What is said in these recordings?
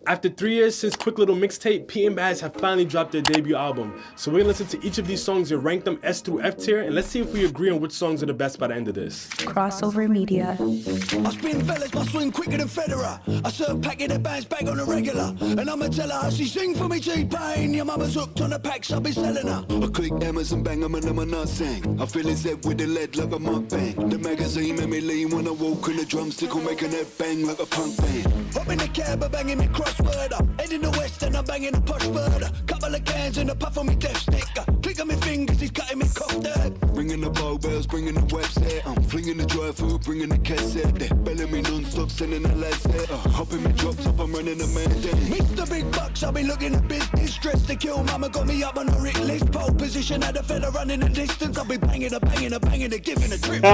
After 3 years since Quick Little Mixtape, Pete Bas have finally dropped their debut album. So we're gonna listen to each of these songs and rank them S through F tier, and let's see if we agree on which songs are the best by the end of this. Crossover Media. I spin fellas, my swing quicker than Federer. I serve packing the bands back on the regular. And I'ma tell her how she sing for me T-Pain. Your mama's hooked on the packs, I'll be selling her. I click Amazon, bang, I'm a nut sing. I feel his head with the lead like a mukbang. The magazine made me lean when I walk in the drumstick will make a net bang like a punk band. Hop in the cab, I'm banging me crossword up. Head in the west and I'm banging a posh bird. Couple of cans and a puff on me death stick. Click on my fingers, he's cutting me cough dirt. Ringing the bow bells, bringing the website. I'm flinging the dry food, bringing the cassette. They're belling me non-stop, sending the lads there. Hopping me drops up, I'm running the man down. Mr. Big Bucks, I'll be looking at business. Dressed to kill, mama got me up on the Rick list. Pole position, had a fella running the distance. I'll be banging, giving a trip.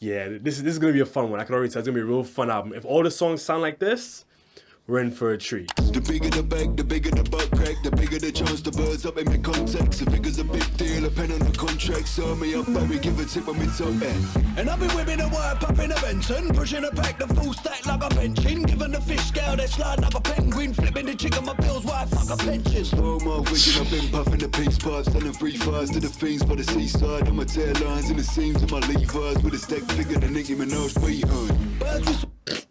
Yeah, this is gonna be a fun one. I can already tell it's gonna be a real fun album. If all the songs sound like this, we're in for a treat. The bigger the bag, the bigger the butt crack, the bigger the chance the birds up in my contacts. The figure's a big deal, a pen on the contract. Serve me up, baby, give a tip on me top end. And I've been whipping the wire, popping a Benson, pushing a pack, the full stack like a benching. Giving the fish scale, they slide like a penguin, flipping the chick on my bills, why fuck a pension. Slow mo, wicked, I've been puffing the peace pipes, selling free fires to the fiends by the seaside. On my tail lines and the seams of my Levi's with a stack figure, the Nicki Minaj sweetheart. Birds with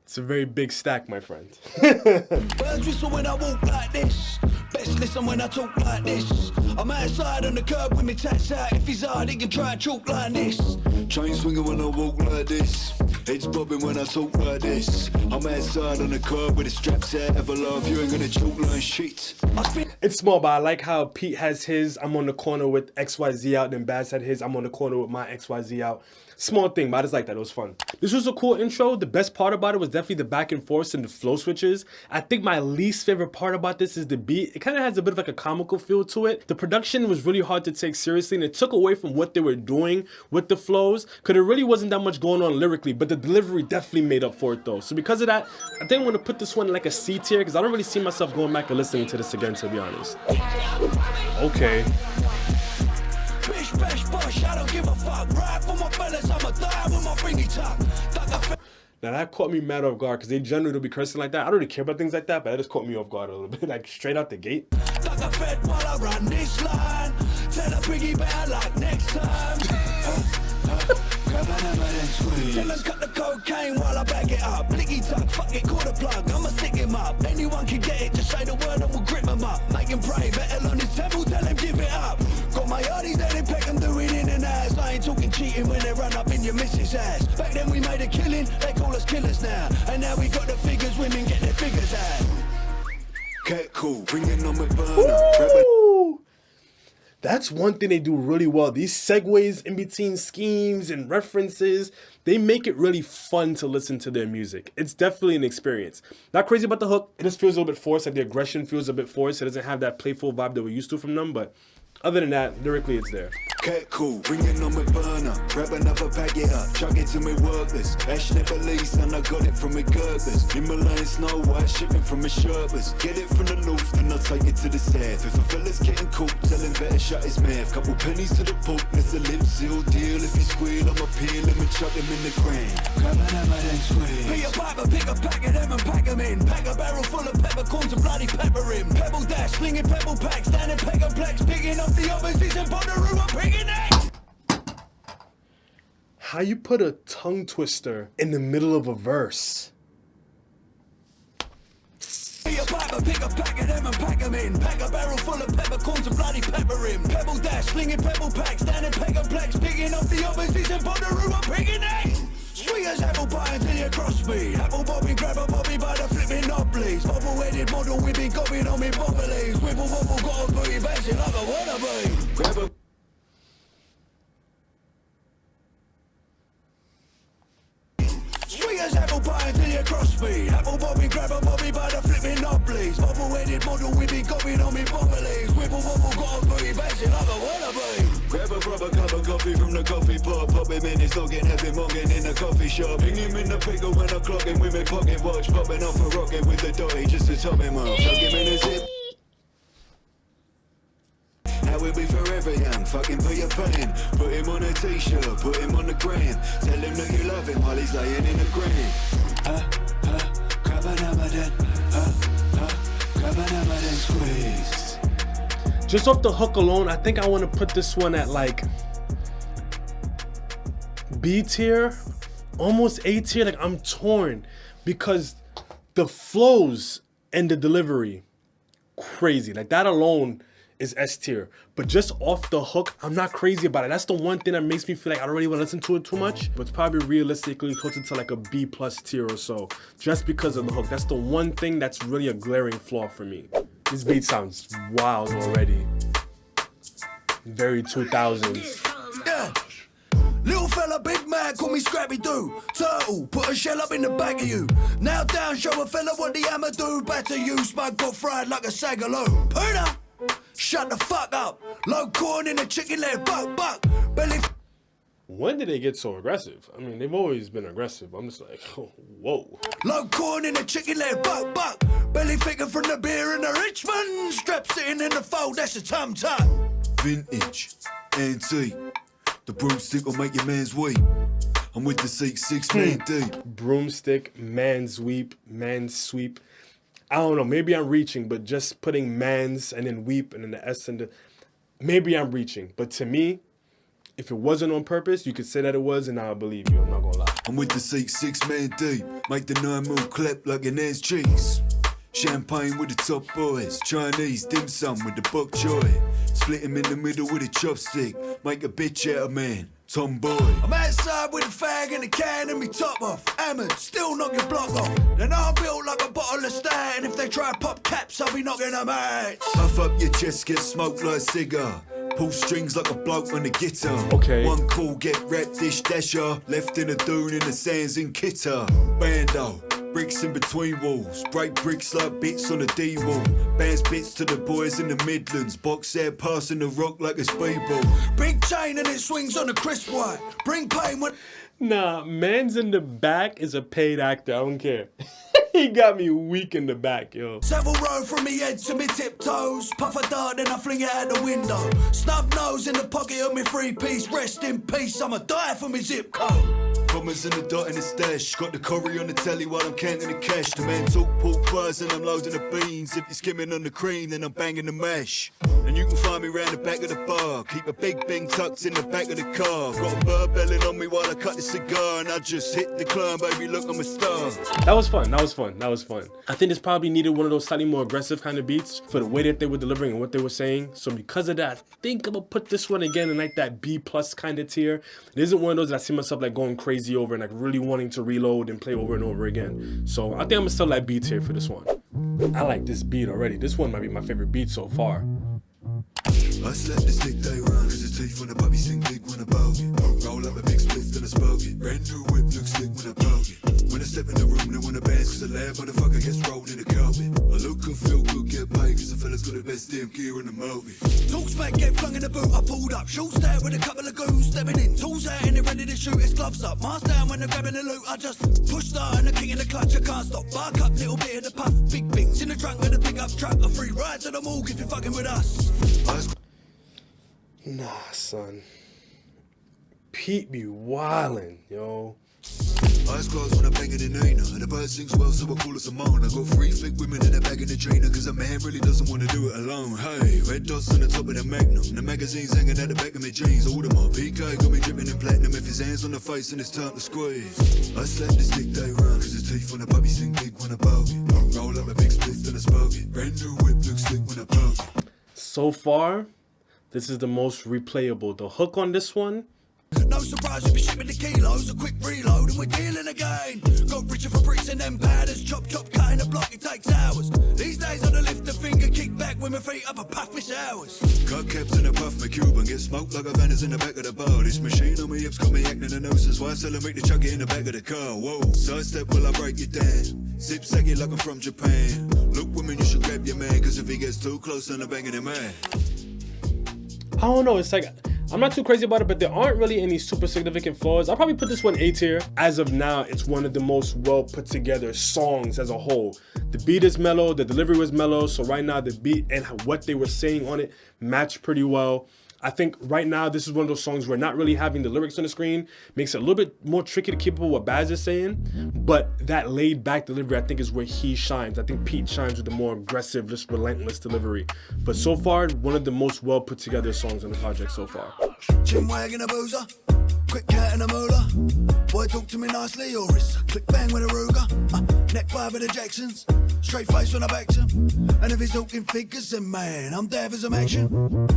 It's a very big stack, my friend. Birds whistle when I walk like this. Best listen when I talk like this. I'm outside on the curb with me tats out. If he's hard, he can try and chalk like this. Chain swinging when I walk like this. Heads bobbing when I talk like this. I'm outside on the curb with the straps out. Ever love you ain't gonna chalk like shit. It's small, but I like how Pete has his I'm on the corner with XYZ out, then Bas had his I'm on the corner with my XYZ out. Small thing, but I just like that. It was fun. This was a cool intro. The best part about it was definitely the back and forth and the flow switches. I think my least favorite part about this is the beat. It kind of has a bit of like a comical feel to it. The production was really hard to take seriously, and it took away from what they were doing with the flows, because there really wasn't that much going on lyrically, but the delivery definitely made up for it though. So because of that, I think I'm gonna put this one in like a C tier, because I don't really see myself going back and listening to this again, to be honest. Okay. Bish Bash Bosh, I don't give a fuck. Ride for my fellas, I'ma die with my ringy tuck. Now that caught me mad off guard, because they generally don't be cursing like that. I don't really care about things like that, but that just caught me off guard a little bit, like straight out the gate. Like a fed while I run this line. Tell a piggy better like next time. Grab a hammer and squeeze. Tell them cut the cocaine while I bag it up. Blicky tuck, fuck it, call the plug. I'ma stick him up. Anyone can get it, just say the word and we'll grip him up. Make him pray, better on his temple, tell him give it up. Got my yardies that they peck and do it in and out. I ain't talking cheating when they run up in your missus' ass. Back then we made a killing, they call us killers now. And now we got the figures, women get their figures out. Cat cool, bringing on my burner. That's one thing they do really well. These segues in between schemes and references, they make it really fun to listen to their music. It's definitely an experience. Not crazy about the hook. It just feels a little bit forced, like the aggression feels a bit forced. It doesn't have that playful vibe that we're used to from them, but other than that, lyrically it's there. Cat cool, bringing on my burner. Grab another pack it up, chuck it to me workers. Ashley police and I got it from my Gurgers. Himalayan snow white, shipping from my Sherbers. Get it from the north, then I'll take it to the south. If a fella's getting caught, tell him better shut his mouth. Couple pennies to the poke, there's a lip seal deal. If he squeal, I'ma peel him and chuck him in the ground. Grab an hammer then squeeze. Be a piper, pick a pack of them and pack them in. Pack a barrel full of peppercorns and bloody pepper in. Pebble dash, slinging pebble packs, down in Pegaplex, picking up the overseas and Bonnaroo, I'm picking it. How you put a tongue twister in the middle of a verse? Be a piper, pick a pack of them and pack them in. Pack a barrel full of peppercorns and bloody pepper in. Pebble dash, slinging pebble packs, down in Pegaplex, picking up the overseas and Bonnaroo, I'm picking it. Sweet as apple pie until you cross me. Apple bobbing, grab a bobby by the flipping knobblies. Bobble-headed model, we be gobbing on me bobblies. Wibble wobble, got a booty bashing like a wannabe. Grab a Sweet as apple pie until you cross me. Apple bobbing, grab a bobby by the flipping knobblies. Bobble-headed model, we be gobbing on me bobblies. Wibble wobble, got a booty bashing like a wannabe. Grab a proper cup of coffee from the coffee pot. Pop him in his noggin, have him mugging in the coffee shop. Bring him in the pickle when I clock him with my pocket watch. Popping off a rocket with the dotty just to top him up. Chuck him in his hip. How we be forever young, fucking put your pain. Put him on a t-shirt, put him on the gram. Tell him that you love him while he's laying in the grave. Just off the hook alone, I think I want to put this one at like B tier, almost A tier. Like I'm torn because the flows and the delivery, crazy. Like that alone is S tier. But just off the hook, I'm not crazy about it. That's the one thing that makes me feel like I don't really want to listen to it too much. But it's probably realistically closer to like a B plus tier or so, just because of the hook. That's the one thing that's really a glaring flaw for me. This beat sounds wild already. Very 2000s. Yeah. Little fella, big man, call me Scrappy Doo. Turtle, put a shell up in the back of you. Now down, show a fella what the hammer do. Better use my got fried like a sagaloo. Puna, shut the fuck up. Low corn in a chicken leg, buck. Belly. When did they get so aggressive? I mean, they've always been aggressive. I'm just like, oh, whoa. Low corn in a chicken leg, buck. Belly figure from the beer in the Richmond. Strap sitting in the fold, that's a tum-tum. Vintage, antique. The broomstick will make your man's weep. I'm with the six man deep. Broomstick, man's weep, man's sweep. I don't know, maybe I'm reaching, but just putting man's and then weep and then the S and the, maybe I'm reaching. But to me, if it wasn't on purpose, you could say that it was and I'll believe you, I'm not gonna lie. I'm with the six man deep. Make the 9 move clap like an ass cheese. Champagne with the top boys, Chinese dim sum with the bok choy. Split him in the middle with a chopstick, make a bitch out of man, tomboy. I'm outside with a fag and a can and me top off. Hammered, still knock your block off. Then I'm built like a bottle of Stan, and if they try pop caps, I'll be knocking them out. Puff up your chest, get smoked like a cigar. Pull strings like a bloke on the guitar. Okay. One call, get rap dish dasher. Left in a dune in the sands in Kitta. Bando. Bricks in between walls, break bricks like bits on a D-wall. Bands bits to the boys in the Midlands, box air passing the rock like a speedball. Big chain and it swings on a crisp white. Bring pain when... Nah, man's in the back is a paid actor, I don't care. He got me weak in the back, yo. Several row from me head to me tiptoes. Puff a dart, then I fling it out the window. Snub nose in the pocket of me 3-piece. Rest in peace, I'ma die for me zip code. Commas in the dot in the stash. Got the curry on the telly while I'm counting the cash. The man talk pork bars and I'm loading the beans. If you're skimming on the cream, then I'm banging the mash. And you can find me round the back of the bar. Keep a big bing tucked in the back of the car. Got a bird belling on me while I cut the cigar. And I just hit the climb, baby, look, I'm a star. That was fun, that was fun, that was fun. I think this probably needed one of those slightly more aggressive kind of beats for the way that they were delivering and what they were saying. So because of that, I think I'm gonna put this one again in like that B plus kind of tier. It isn't one of those that I see myself like going crazy over and like really wanting to reload and play over and over again. So I think I'm gonna still like B tier for this one. I like this beat already. This one might be my favorite beat so far. I slap the stick day round, cause the teeth on the puppy sing big when I poke it. Roll up a big spliff then I spoke it. Brand new whip looks slick when I poke it. When I step in the room, they wanna dance, cause the lab motherfucker gets rolled in the carpet. I look good, feel good, get paid, cause the fella's got the best damn gear in the movie. Talk smack, get flung in the boot, I pulled up. Shorts there with a couple of goons stepping in. Tools out and they're ready to shoot, his gloves up. Mask down when they're grabbing the loot, I just push start and the king in the clutch, I can't stop. Bark up, little bit of the puff, big bings in the trunk with a big up truck. A free ride to the mall if you're fucking with us. Nah, son. Pete be wildin', yo. Eyes closed when I'm banging in Nina. The bird sings well, so I call it Simone. I got 3 thick women in the bag in the trainer, cause a man really doesn't want to do it alone. Hey, red dots on the top of the Magnum. The magazine's hanging at the back of my jeans. All them up. PK got me dripping in platinum. If his hands on the face and it's time to squeeze. I slap the stick day round, cause the teeth on the puppy sing big when I poke it. Roll up a big spliff then I spoke it. Brand new whip looks slick when I poke it. So far, this is the most replayable. The hook on this one. No surprise, we be shipping the kilos, a quick reload, and we're dealing again. Got richer for bricks and them powders, chop, cutting the block, it takes hours. These days on the lift, the finger kick back with my feet up, a puff miss hours. Cut caps in a puff, my Cuban, get smoked like a Vannas in the back of the bar. This machine on my hips got me acting the noses, why tell him make the chuck it in the back of the car. Whoa, sidestep while I break it down. Zip sack it like I'm from Japan. Look, women, you should grab your man, cause if he gets too close, then I'm banging him man. I don't know, it's like, I'm not too crazy about it, but there aren't really any super significant flaws. I'll probably put this one A tier. As of now, it's one of the most well put together songs as a whole. The beat is mellow, the delivery was mellow, so right now the beat and what they were saying on it matched pretty well. I think right now this is one of those songs where not really having the lyrics on the screen makes it a little bit more tricky to keep up with what Bas is saying, but that laid back delivery I think is where he shines. I think Pete shines with the more aggressive, just relentless delivery. But so far, one of the most well put together songs on the project so far. Chin wagging a boozer, quick cat and a moolah. Boy talk to me nicely or it's click bang with a Ruger. Neck five with the Jacksons, straight face when I back to him. And if he's talking figures, then man, I'm there for some action.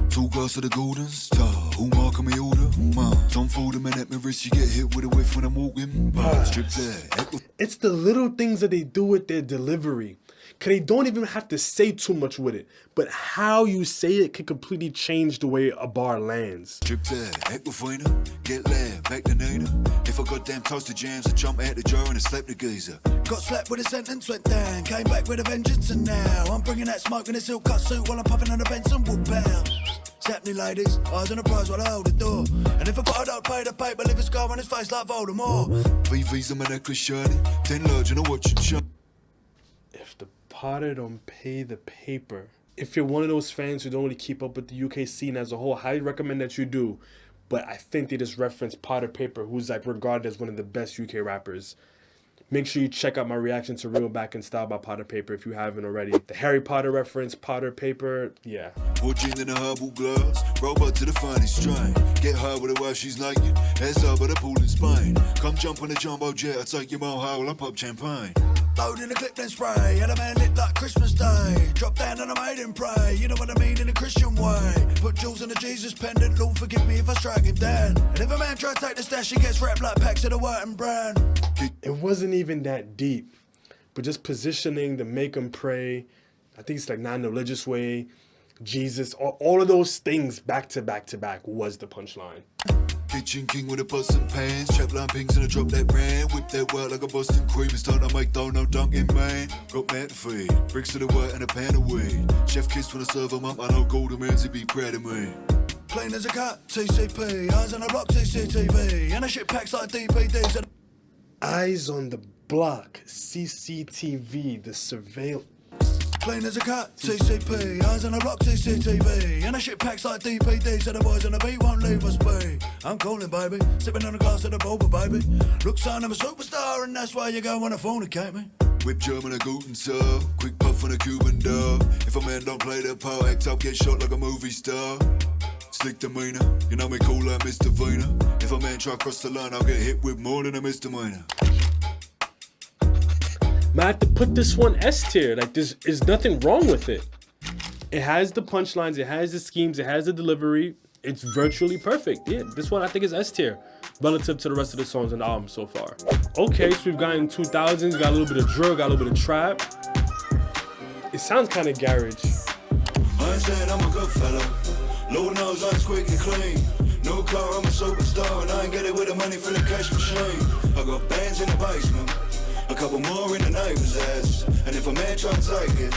2 glass of the golden star, who marking me order? Tom fold him and at my wrist, you get hit with a whiff when I'm walking. Strip there. It's the little things that they do with their delivery. Cause they don't even have to say too much with it, but how you say it can completely change the way a bar lands. Strip there, Equifina, get laid, back to Nina. If I got damn toasted jams, I jump out the jar and I slap the geezer. Got slapped with a sentence, went down, came back with a vengeance, and now I'm bringing that smoke in a silk cut suit while I'm puffing on a Benson wood pound. Zap me ladies, eyes on the prize while I hold the door. And if I don't pay the paper, leave a scar on his face like Voldemort. VV's on my necklace shiny, 10 large and I watch it shine. If the Potter don't pay the paper, if you're one of those fans who don't really keep up with the UK scene as a whole, I highly recommend that you do. But I think they just referenced Potter Paper, who's like regarded as one of the best UK rappers. Make sure you check out my reaction to Real Back in Style by Potter Paper if you haven't already. The Harry Potter reference, Potter Paper, yeah. Pour gin in a herbal glass, robot to the finest strain. Get high with a wife, she's naked, heads up at a pool in Spain. Come jump on a jumbo jet, I'll take you more high while I pop champagne. Load in a clip then spray, had a man lit like Christmas Day. Drop down and I made him pray, you know what I mean, in a Christian way. Put jewels in a Jesus pendant, Lord forgive me if I strike him down. And if a man try to take the stash, he gets wrapped like packs of the white and brown. It wasn't even that deep, but just positioning the make him pray, I think it's like non-religious way, Jesus, all of those things back to back to back was the punchline. Kitchen king with a bust and pans, trap line pings and I drop that brand. Whip that work like a Boston cream, it's time to make dough, no dunking man. Got man to feed, bricks to the work and a pan of weed. Chef kiss when I serve them up, I know golden man to be proud of me. Clean as a cut, TCP, eyes on the block, CCTV. And a shit packs like DPDs. And Eyes on the block, CCTV, the surveillance. clean as a cut, TCP, eyes on the block, CCTV. And a shit packs like DPD, so the boys on the beat won't leave us be. I'm calling, baby, sipping on a glass of the boba, baby. Look, son, I'm a superstar, and that's why you go wanna fornicate me. Whip German a Guten Tag, quick puff on a Cuban dog. If a man don't play that part, act up, get shot like a movie star. Slick demeanor, you know me cool like Mr. Vina. If a man try cross the line, I'll get hit with more than a misdemeanor. I have to put this one S tier. Like, there's nothing wrong with it. It has the punchlines, it has the schemes, it has the delivery. It's virtually perfect. Yeah, this one I think is S tier relative to the rest of the songs on the album so far. Okay, so we've gotten 2000s, got a little bit of drill, got a little bit of trap. It sounds kind of garage. I ain't saying I'm a good fella. Lord knows I'm quick and clean. No car, I'm a superstar, and I ain't get it with the money from the cash machine. I got bands in the basement, a couple more in the neighbor's ass. And if a man try to take it,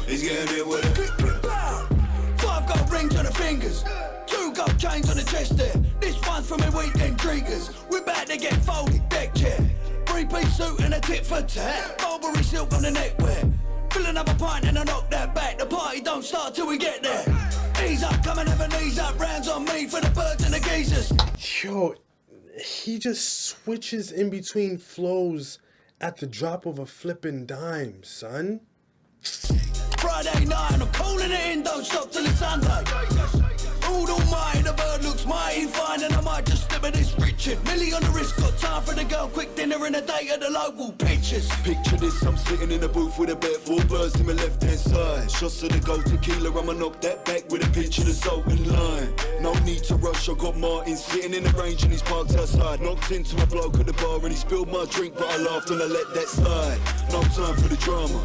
he's getting it with it. 5 gold rings on the fingers, 2 gold chains on the chest there. This one's for me weekend drinkers. We're about to get folded deck chair. 3-piece suit and a tit for tat. Mulberry silk on the neckwear. Fill another pint and I knock that back. The party don't start till we get there. Ease up, come and have a knees up. Rounds on me for the birds and the geezers. Yo, he just switches in between flows at the drop of a flipping dime, son. Friday night, I'm calling it in, don't stop till it's Sunday. All almighty, the bird looks mighty fine, and I might just slip at this Richard. Millie on the wrist, got time for the girl, quick dinner and a date at the local pictures. Picture this, I'm sitting in a booth with a bet, 4 birds to my left hand side. Shots of the gold tequila, I'ma knock that back with a pinch of the salt and lime. No need to rush, I got Martin sitting in the range and he's parked outside. Knocked into a bloke at the bar and he spilled my drink, but I laughed and I let that slide. No time for the drama,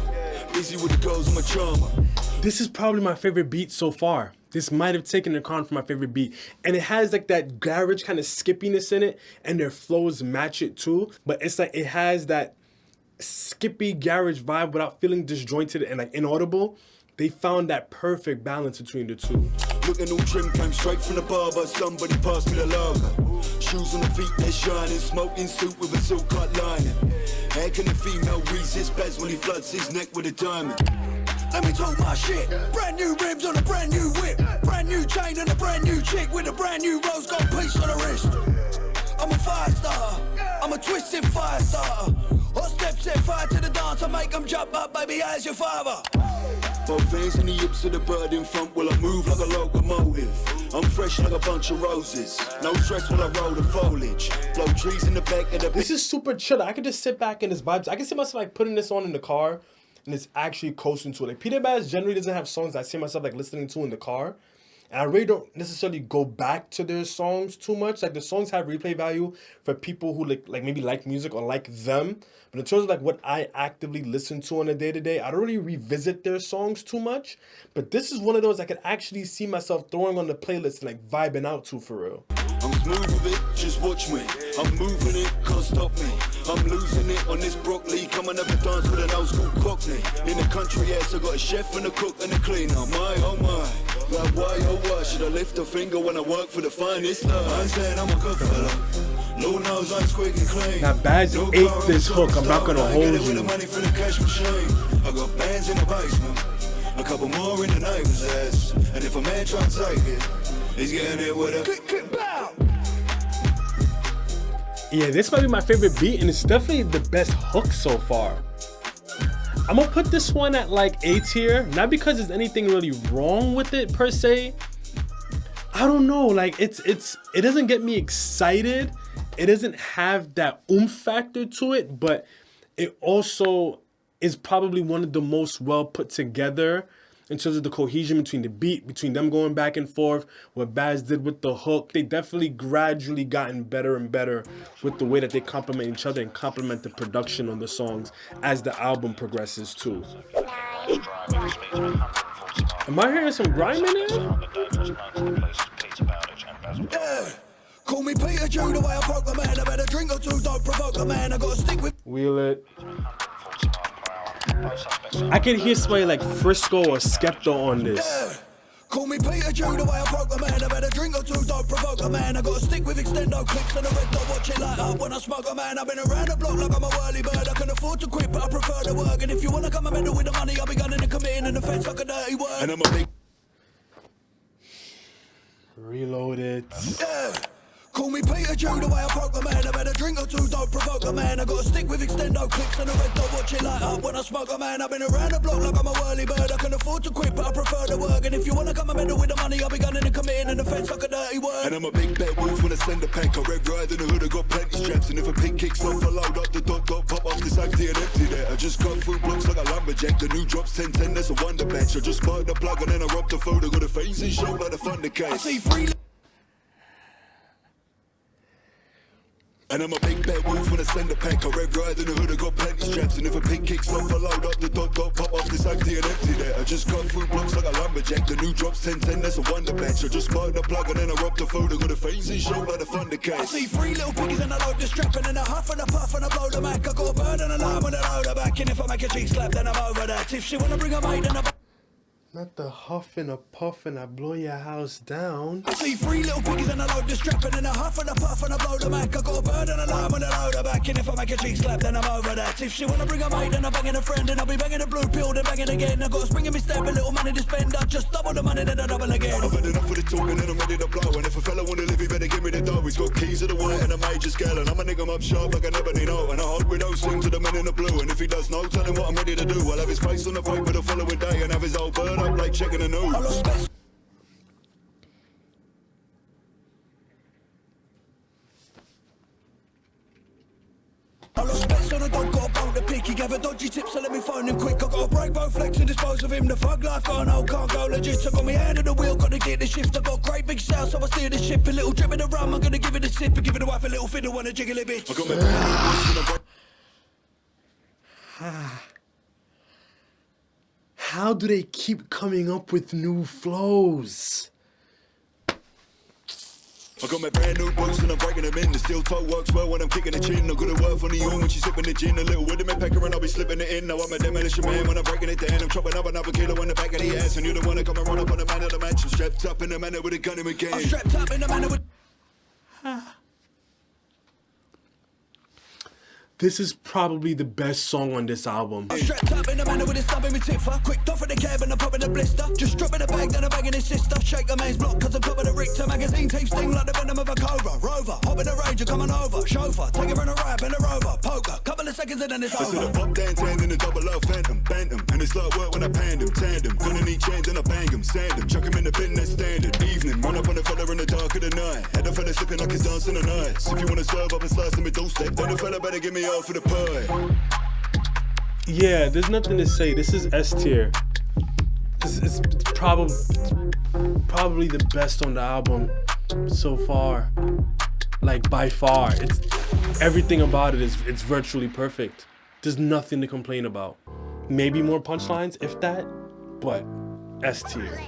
busy with the girls, I'm a charmer. This is probably my favorite beat so far. This might have taken the crown for my favorite beat. And it has like that garage kind of skippiness in it, and their flows match it too. But it's like it has that skippy garage vibe without feeling disjointed and like inaudible. They found that perfect balance between the two. Looking all trim, came straight from the bar, but somebody passed me the lager. Shoes on the feet, they're shining, smoking suit with a silk cut lining. How can a female resist Bas when he floods his neck with a diamond? Let me talk my shit. Brand new rims on a brand new whip. Brand new chain and a brand new chick with a brand new rose gold piece on her wrist. I'm a fire starter. I'm a twisted fire starter. Hot steps set fire to the dance. I make them jump up, baby, as your father. Both hands in the hips of the bird in front while I move like a locomotive. I'm fresh like a bunch of roses. No stress when I roll the foliage. Blow trees in the back of the... This is super chill. I could just sit back in this vibes. I can see myself like putting this on in the car and it's actually coasting to it. Like Pete Bas generally doesn't have songs I see myself like listening to in the car. And I really don't necessarily go back to their songs too much. Like the songs have replay value for people who like maybe like music or like them. But in terms of like what I actively listen to on a day-to-day, I don't really revisit their songs too much. But this is one of those I could actually see myself throwing on the playlist and like vibing out to for real. I'm smooth with it, just watch me. I'm moving it, can't stop me. I'm losing it on this broccoli. Come and have a dance with an old school cockney. In the country, yes, I got a chef and a cook and a cleaner. My, oh my. Like why, oh why should I lift a finger when I work for the finest? I'm saying I'm a good fella. Lord knows I'm squeaky clean. Now Baz ate this hook, I'm not gonna hold you. Money for the cash machine. I got bands in the basement. A couple more in the neighbor's ass. And if a man try to take it, he's getting it with a click, bow. Yeah, this might be my favorite beat, and it's definitely the best hook so far. I'm gonna put this one at like A tier, not because there's anything really wrong with it per se. I don't know, like it doesn't get me excited. It doesn't have that oomph factor to it, but it also is probably one of the most well put together in terms of the cohesion between the beat, between them going back and forth, what Baz did with the hook. They definitely gradually gotten better and better with the way that they complement each other and complement the production on the songs as the album progresses too. Am I hearing some grime in there? Yeah. Call me Peter Jew, the way I poke a man. I've had a drink or two, don't provoke a man. I gotta stick with... Wheel it. I can hear somebody like Frisco or Skepta on this. Yeah. Call me Peter Jew, the way I poke a man. I've had a drink or two, don't provoke a man. I gotta stick with extendo clicks and a red dot, watch it light up when I smoke a man. I've been around the block like I'm a whirlybird. I can afford to quit, but I prefer to work. And if you wanna come and meddle with the money, I'll be gunning and committing an offense like a dirty word. And I'm a big... Reload it. Yeah. Call me Peter Jew, the way I poke a man. I've had a drink or two, don't provoke a man. I gotta stick with extendo clicks and a red dot, watch it light up when I smoke a man. I've been around the block like I'm a whirlybird. I can afford to quit, but I prefer to work. And if you wanna come and meddle with the money, I'll be gunning and committing an offense like a dirty word. And I'm a big bad wolf when I send a pack. I red ride in the hood, I got plenty straps. And if a pig kicks off, I load up the dot, pop off the safety and empty that. I just cut through blocks like a lumberjack. The new drops 10-10, that's a wonder batch. I just sparked the plug and then I robbed the food. I got a face and show like the Thundercats. I see free... And I'm a big bad wolf when I send a pack. I red ride in the hood, I got plenty straps. And if a pig kicks off, I load up the dot, pop off the safety and empty that. I just cut through blocks like a lumberjack. The new drops 10-10, that's a wonder batch. I just sparked the plug and then I robbed the food. I got a face and show like the Thundercats. I see three little piggies and I load the strap. And then I huff and I puff and I blow the Mac. I got a bird and a line with a loader back. And if I make a cheek slap, then I'm over that. If she wanna bring a maid, then I... Not the huff and a puff and I blow your house down. I see three little piggies and I load the strap. And then I huff and I puff and I blow the Mac. I got a bird and a line with a loader back. And if I make a cheek slap, then I'm over that. If she wanna bring a maid, then I'm banging a friend. And I'll be banging a blue pill, then banging again. I got a spring in me step, a little money to spend. I just double the money, then I double again. I've had enough of the talking and I'm ready to blow. And if a fella wanna live, he better give me the dough. He's got keys to the white and a major scale. And I'm a nigga up sharp like I never need out. And I hold with those things to the men in the blue. And if he does no, tell him what I'm ready to do. I'll have his face on the paper the following day. And have his old bird up like checking the news. I lost space. I lost space on a dog, got a bolt to pick. He gave a dodgy tip, so let me phone him quick. I got to break both legs and dispose of him. The thug life going old, can't go legit. I got me hand on the wheel, got to get the shift. I got great big sail, so I steer the ship. A little drip in the rum, I'm gonna give it a sip. And give it a wife a little fiddle, wanna jiggle a bit. I got my How do they keep coming up with new flows? I got my brand new boots and I'm breaking them in. The steel toe works well when I'm kicking the chin. I'm gonna work for the yawn when she's sipping the gin. A little with him and pecker and I'll be slipping it in. Now I'm a demolition man when I'm breaking it down. I'm chopping up another kilo in the back of the ass. And you're the one that come and run up on the man of the match. I'm strapped up in the manner with a gun in my game. I'm strapped up in the manner with... This is probably the best song on this album. I'm strapped up in a manner with a stab in my tiffer. Quick off in the cab and I'm popping a blister. Just dropping a bag, then I'm bagging his sister. Shake a man's block cause I'm top of the Richter. Magazine teeth sting like the venom of a cobra. Rover, hop in the range, you're coming over. Chauffeur, take her on a rap and a rover. Poker, couple of seconds and then it's over. I see the pop down, tan in the double up, phantom, bantam. And it's like work when I pan them, tandem. Gonna need chains and I bang them, sand them. Chuck him in the bin, that's standard. Evening, run up on a fella in the dark of the night. Had a fella slipping like he's dancing the night. If you wanna serve up and slice him with doorstep, then the fella better give me all for the pie. Yeah, there's nothing to say. This is S tier. This is probably the best on the album so far. Like by far. It's everything about it is it's virtually perfect. There's nothing to complain about. Maybe more punchlines, if that, but S tier.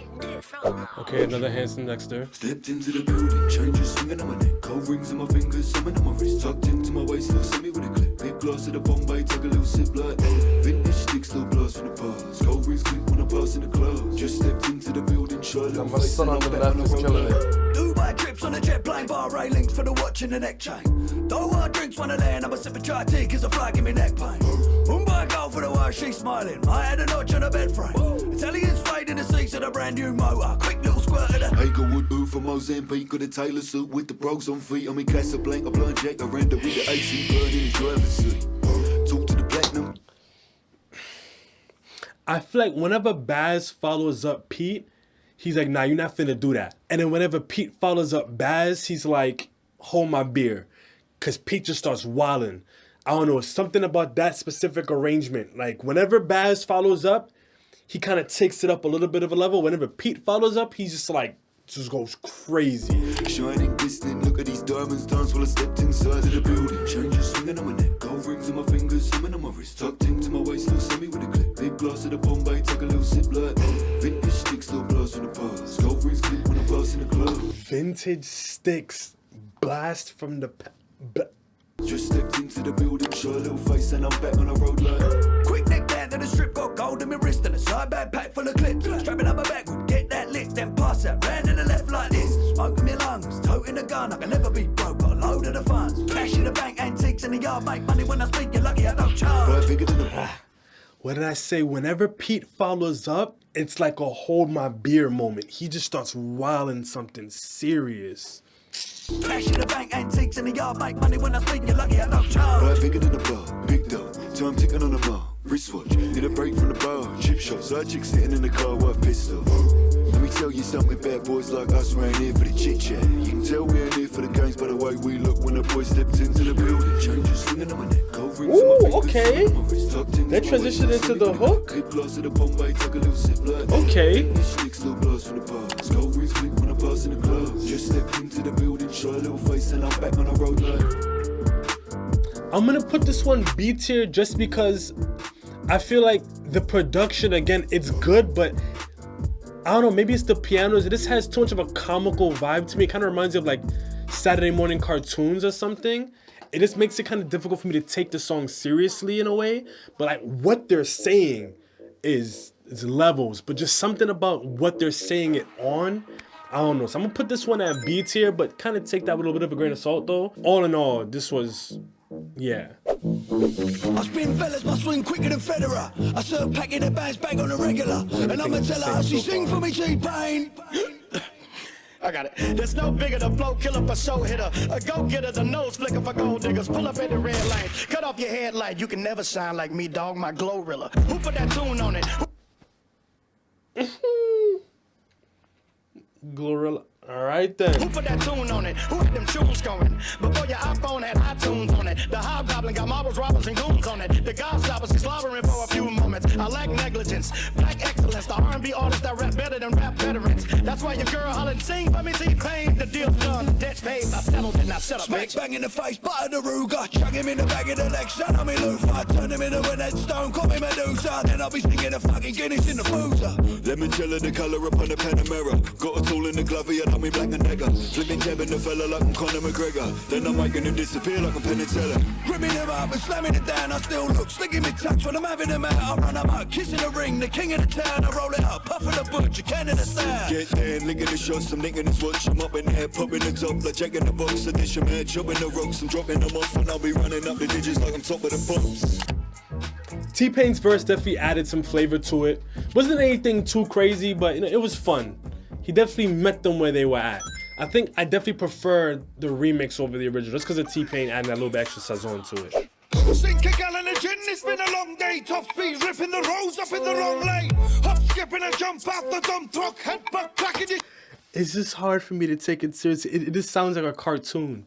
Okay, another Hanson Dexter. Stepped into the building, changes swinging on my neck. Cold rings on my fingers, summon on my wrist. Tucked into my waist, little semi with a clip. Big glass of the Bombay, take a little sip like vintage sticks, little blast from the past. Cold rings click when I pass in the club. Just stepped into the building, shot a little My face son and on I'm the back on left the is killing road. it. Dubai trips on a jet plane, bar railings for the watch and the neck chain. Don't want drinks when I land, I'm a sip of chai tea cause the fly give me neck pain. Mumbai go for the while she's smiling. I had a notch on a bed frame. Italian suede in the seats of the brand new motor. Quick little squirt of the Hagerwood, ooh, from Mozambique. Got a Taylor suit with the bros on feet. I'm in Casablanca, blind Jack. I ran with the AC burn in his driver's seat. Talk to the platinum. I feel like whenever Bas follows up Pete, he's like, nah, you're not finna do that. And then whenever Pete follows up Bas, he's like, hold my beer. Cause Pete just starts wilding. I don't know, something about that specific arrangement. Like whenever Bas follows up, he kind of takes it up a little bit of a level. Whenever Pete follows up, he's just like, just goes crazy. Shining, glistening, look at these diamonds dance while I stepped inside of the building. Changes swinging on my neck, gold rings on my fingers, summon on my wrist. Tucked into my waist, little semi with a clip. Big glass of the Bombay, take a little sip like vintage sticks, little blast from the past. Gold rings click when I pass in the club. Vintage sticks, blast from the Just stepped into the building, shot a little face and I'm back on the road like quick neck down to the strip, got gold in my wrist and a side backpack full of clips. Strapping up my backwood, get that lit, then pass that round to the left like this. Smoke in my lungs, toting the gun, I can never be broke, got a load of the funds. Cash in the bank, antiques in the yard, make money when I speak, you're lucky I don't charge. right bigger than the What did I say? Whenever Pete follows up, it's like a hold my beer moment. He just starts wilding something serious. Cash in the bank, antiques in the yard, make money when I speak, you're lucky I don't charge. right bigger than the bar, big dough. Time ticking on the bar, wristwatch. Need a break from the bar, chip shop. Side chick sitting in the car worth pissed off. Let me tell you something, bad boys like us ran here for the chit chat. You can tell we ain't here for the games by the way we look when the boy stepped into the building. Changes swinging on my neck, gold rings on my Ooh, fingers, okay. on my wrist. Tucked into They my transitioned waist, into the semi with a hook? clip. Glass of the Bombay, take a little sip like Okay. Vintage sticks, little blast from the past. Gold rings click when I pass in the club. Just stepped into the building, shot a little face and I'm back on the road like I'm gonna put this one B tier just because I feel like the production, again, it's good, but I don't know, maybe it's the pianos. This has too much of a comical vibe to me. It kind of reminds me of like Saturday morning cartoons or something. It just makes it kind of difficult for me to take the song seriously in a way. But like what they're saying is levels, but just something about what they're saying it on, I don't know. So I'm gonna put this one at B tier, but kind of take that with a little bit of a grain of salt though. All in all, this was, yeah. I spin fellas, my swing quicker than Federer. I serve packing the bands bag on a regular. And I'ma tell her how she sing for me, T-Pain. I got it. There's no bigger the flow killer for show hitter. A go getter, the nose flicker for gold diggers. Pull up at the red light, cut off your headlight. You can never shine like me, dog. My Glorilla. Who put that tune on it? Glorilla. All right then. Who put that tune on it? Who had them tunes going? Before your iPhone had iTunes on it. The Hobgoblin got marbles, robbers, and goons on it. The Gobstoppers is slobbering for a few moments. I lack negligence, black excellence. The R&B artists that rap better than rap veterans. That's why your girl hollered, sing for me, T-Pain. The deal's done, the debt's paid. I settled it, now shut up, Smack bitch. bang in the face, butter the Ruger. Chuck him in the back of the leg, shut on me loofah. Turn him into a dead stone, call me Medusa. Then I'll be singing a fucking Guinness in the boozer. Limoncello, the colour upon the Panamera. Got a tool in the glove, you like me black and nigger. Flipping jabbing the fella like I'm Conor McGregor. Then I'm making him disappear like I'm Penn and Teller. Gripping him up and slamming it down, I still look. Slicking me touch when I'm having him out. I crown, I'm out kissing the ring, the king of the town. I roll it up, puffing the butcher, Canada style. Get there, licking the shots, I'm licking his watch. I'm up in there, popping the top, like checking the box. So dish, man, chopping the rocks, I'm dropping them off, and I'll be running up the digits like I'm top of the pops. T-Pain's verse definitely added some flavor to it. Wasn't anything too crazy, but you know, it was fun. He definitely met them where they were at. I think I definitely prefer the remix over the original, just because of T-Pain adding that little bit extra sazon to it. Sink a gallon of gin, it's been a long day. Top speed, ripping the roads up in the wrong lane. Hop, skipping and jump out the dump truck, headbutt back in the... It's just hard for me to take it seriously. It just sounds like a cartoon.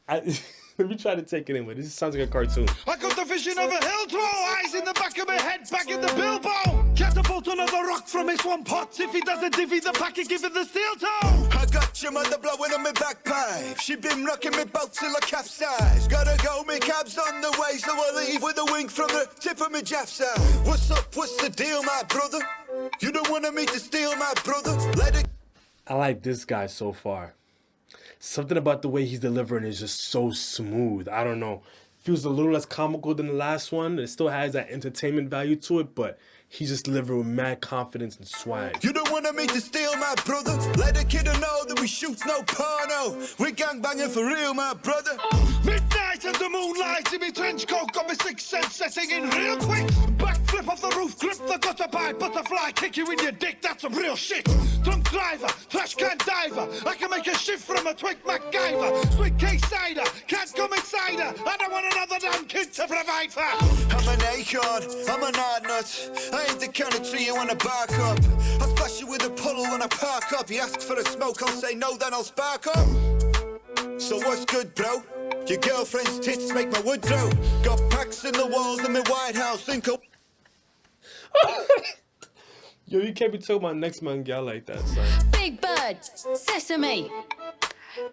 Let me try to take it in, but this sounds like a cartoon. I got the vision of a hill throw, eyes in the back of my head, back in the bilbo. Catapult another rock from his one pot. If he doesn't divvy the packet, give it the steel toe. I got your mother blowing on my bagpipe. She been rocking me boat till I capsize. Gotta go, me cab's on the way, so I leave with a wink from the tip of my jaff side. What's up, what's the deal, my brother? You don't want me to steal my brother? Let it... I like this guy so far. Something about the way he's delivering is just so smooth. I don't know. Feels a little less comical than the last one. It still has that entertainment value to it, but he's just delivering with mad confidence and swag. You don't want me to steal my brother? Let a kid know that we shoot no porno. We gangbanging for real, my brother. Midnight and the moonlight in me trench coat, got my sixth sense setting in real quick. Backflip off the roof, grip the gutter by butterfly, kick you in your dick, that's some real shit. Drunk driver, trash can diver, I can make a shift from a twig MacGyver. Sweet case cider, can't come inside her. I don't want another damn kid to provide for. I'm an acorn, I'm an hard nut. I ain't the kind of tree you wanna bark up. I'll splash you with a puddle when I park up. You ask for a smoke, I'll say no, then I'll spark up. So what's good, bro? Your girlfriend's tits make my wood grow. Got packs in the walls in my White House. Think of... Yo, you can't be talking about next man gal like that, son. Big Bird, Sesame,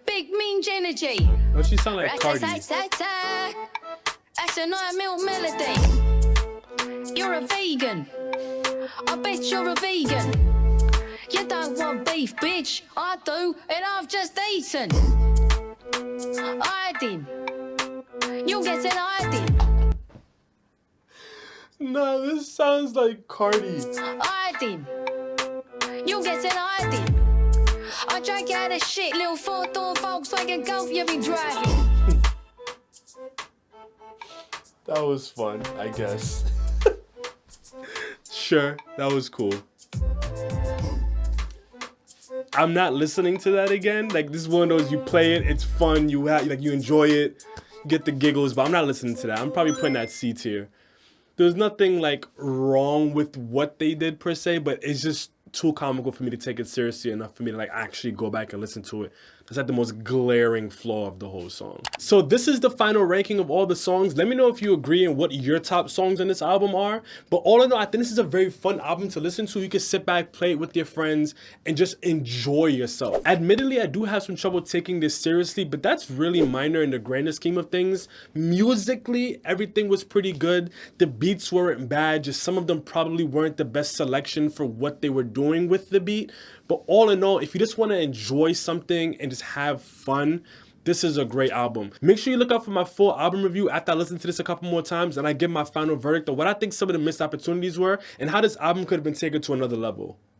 Big Mean Energy. Don't she sound like Cardi? That's a 9 mil melody. You're a vegan. I bet you're a vegan. You don't want beef, bitch. I do, and I've just eaten. Iodine. You'll get an iodine. Nah, this sounds like Cardi. Iodine. You'll get an iodine. I drank out of shit, little 4-door Volkswagen Golf you be driving. That was fun, I guess. Sure, that was cool. I'm not listening to that again. Like, this is one of those, you play it, it's fun, you enjoy it, you get the giggles, but I'm not listening to that. I'm probably putting that C tier. There's nothing like wrong with what they did per se, but it's just too comical for me to take it seriously enough for me to like actually go back and listen to it. That's like the most glaring flaw of the whole song. So this is the final ranking of all the songs. Let me know if you agree and what your top songs on this album are. But all in all, I think this is a very fun album to listen to. You can sit back, play it with your friends, and just enjoy yourself. Admittedly, I do have some trouble taking this seriously, but that's really minor in the grander scheme of things. Musically, everything was pretty good. The beats weren't bad, just some of them probably weren't the best selection for what they were doing with the beat. But all in all, if you just want to enjoy something and just have fun, this is a great album. Make sure you look out for my full album review after I listen to this a couple more times and I give my final verdict of what I think some of the missed opportunities were and how this album could have been taken to another level.